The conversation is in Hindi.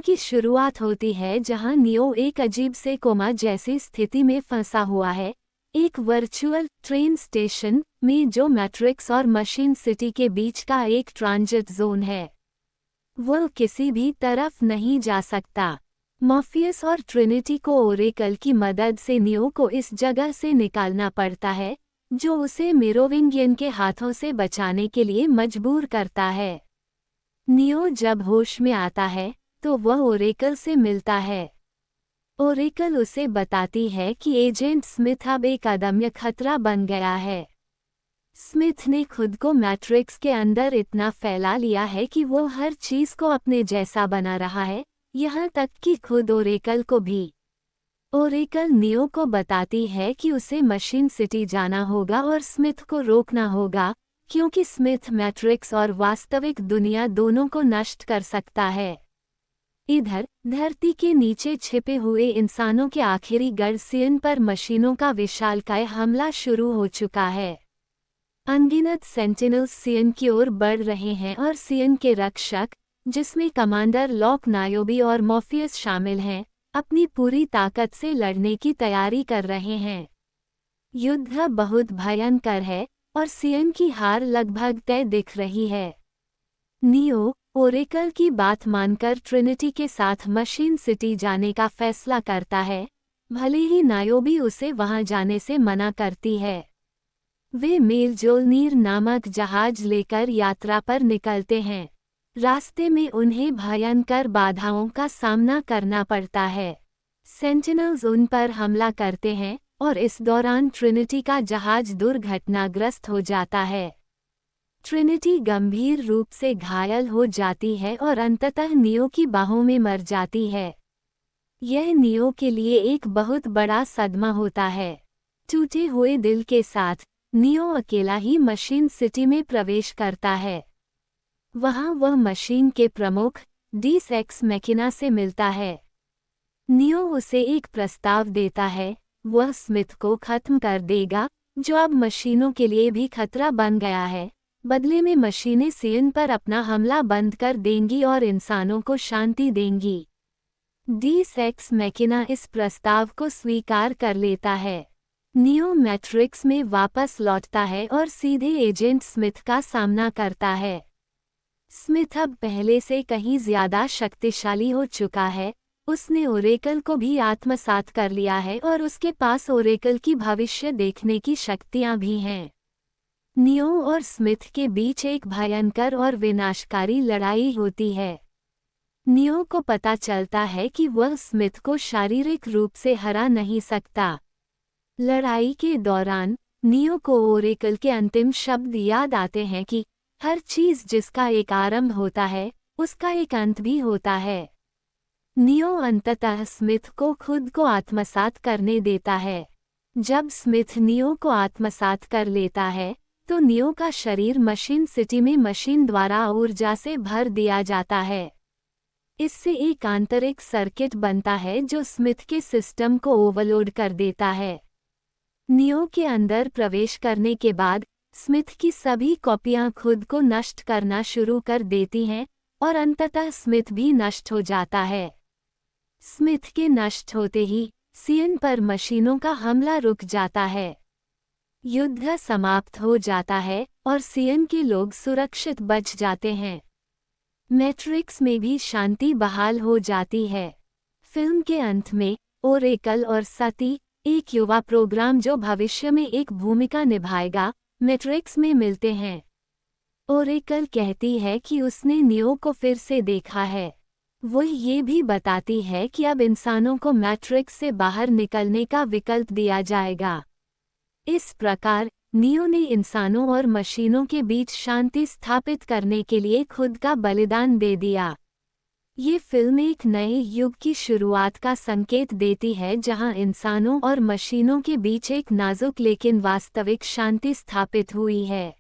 फिल्म की शुरुआत होती है जहां नियो एक अजीब से कोमा जैसी स्थिति में फंसा हुआ है, एक वर्चुअल ट्रेन स्टेशन में जो मैट्रिक्स और मशीन सिटी के बीच का एक ट्रांजिट जोन है। वो किसी भी तरफ नहीं जा सकता। मॉर्फियस और ट्रिनिटी को ओरेकल की मदद से नियो को इस जगह से निकालना पड़ता है, जो उसे मेरोविंगियन के हाथों से बचाने के लिए मजबूर करता है। नियो जब होश में आता है तो वह ओरेकल से मिलता है। ओरेकल उसे बताती है कि एजेंट स्मिथ अब एक अदम्य खतरा बन गया है। स्मिथ ने खुद को मैट्रिक्स के अंदर इतना फैला लिया है कि वो हर चीज को अपने जैसा बना रहा है, यहाँ तक कि खुद ओरेकल को भी। ओरेकल नियो को बताती है कि उसे मशीन सिटी जाना होगा और स्मिथ को रोकना होगा, क्योंकि स्मिथ मैट्रिक्स और वास्तविक दुनिया दोनों को नष्ट कर सकता है। इधर धरती के नीचे छिपे हुए इंसानों के आखिरी गढ़ सियन पर मशीनों का विशालकाय हमला शुरू हो चुका है। अनगिनत सेंटिनल्स सियन की ओर बढ़ रहे हैं और सियन के रक्षक, जिसमें कमांडर लॉक नायोबी और मॉर्फियस शामिल हैं, अपनी पूरी ताकत से लड़ने की तैयारी कर रहे हैं। युद्ध बहुत भयंकर है और सियन की हार लगभग तय दिख रही है। नियो ओरेकल की बात मानकर ट्रिनिटी के साथ मशीन सिटी जाने का फैसला करता है, भले ही नायोबी उसे वहां जाने से मना करती है। वे मेलजोलनीर नामक जहाज लेकर यात्रा पर निकलते हैं। रास्ते में उन्हें भयंकर बाधाओं का सामना करना पड़ता है। सेंटिनल्स उन पर हमला करते हैं और इस दौरान ट्रिनिटी का जहाज दुर्घटनाग्रस्त हो जाता है। ट्रिनिटी गंभीर रूप से घायल हो जाती है और अंततः नियो की बाहों में मर जाती है। यह नियो के लिए एक बहुत बड़ा सदमा होता है। टूटे हुए दिल के साथ नियो अकेला ही मशीन सिटी में प्रवेश करता है। वहां वह मशीन के प्रमुख डीस एक्स मैकिना से मिलता है। नियो उसे एक प्रस्ताव देता है, वह स्मिथ को खत्म कर देगा, जो अब मशीनों के लिए भी खतरा बन गया है। बदले में मशीनें सियन पर अपना हमला बंद कर देंगी और इंसानों को शांति देंगी। डीस एक्स मैकिना इस प्रस्ताव को स्वीकार कर लेता है। नियो मैट्रिक्स में वापस लौटता है और सीधे एजेंट स्मिथ का सामना करता है। स्मिथ अब पहले से कहीं ज्यादा शक्तिशाली हो चुका है। उसने ओरेकल को भी आत्मसात कर लिया है और उसके पास ओरेकल की भविष्य देखने की शक्तियां भी हैं। नियो और स्मिथ के बीच एक भयंकर और विनाशकारी लड़ाई होती है। नियो को पता चलता है कि वह स्मिथ को शारीरिक रूप से हरा नहीं सकता। लड़ाई के दौरान नियो को ओरेकल के अंतिम शब्द याद आते हैं कि हर चीज जिसका एक आरंभ होता है, उसका एक अंत भी होता है। नियो अंततः स्मिथ को खुद को आत्मसात करने देता है। जब स्मिथ नियो को आत्मसात कर लेता है, तो नियो का शरीर मशीन सिटी में मशीन द्वारा ऊर्जा से भर दिया जाता है। इससे एक आंतरिक सर्किट बनता है जो स्मिथ के सिस्टम को ओवरलोड कर देता है। नियो के अंदर प्रवेश करने के बाद स्मिथ की सभी कॉपियां खुद को नष्ट करना शुरू कर देती हैं और अंततः स्मिथ भी नष्ट हो जाता है। स्मिथ के नष्ट होते ही सियन पर मशीनों का हमला रुक जाता है। युद्ध समाप्त हो जाता है और सियन के लोग सुरक्षित बच जाते हैं। मैट्रिक्स में भी शांति बहाल हो जाती है। फिल्म के अंत में ओरेकल और सती, एक युवा प्रोग्राम जो भविष्य में एक भूमिका निभाएगा, मैट्रिक्स में मिलते हैं। ओरेकल कहती है कि उसने नियो को फिर से देखा है। वो ये भी बताती है कि अब इंसानों को मैट्रिक्स से बाहर निकलने का विकल्प दिया जाएगा। इस प्रकार नियो ने इंसानों और मशीनों के बीच शांति स्थापित करने के लिए खुद का बलिदान दे दिया। ये फिल्म एक नए युग की शुरुआत का संकेत देती है जहां इंसानों और मशीनों के बीच एक नाजुक लेकिन वास्तविक शांति स्थापित हुई है।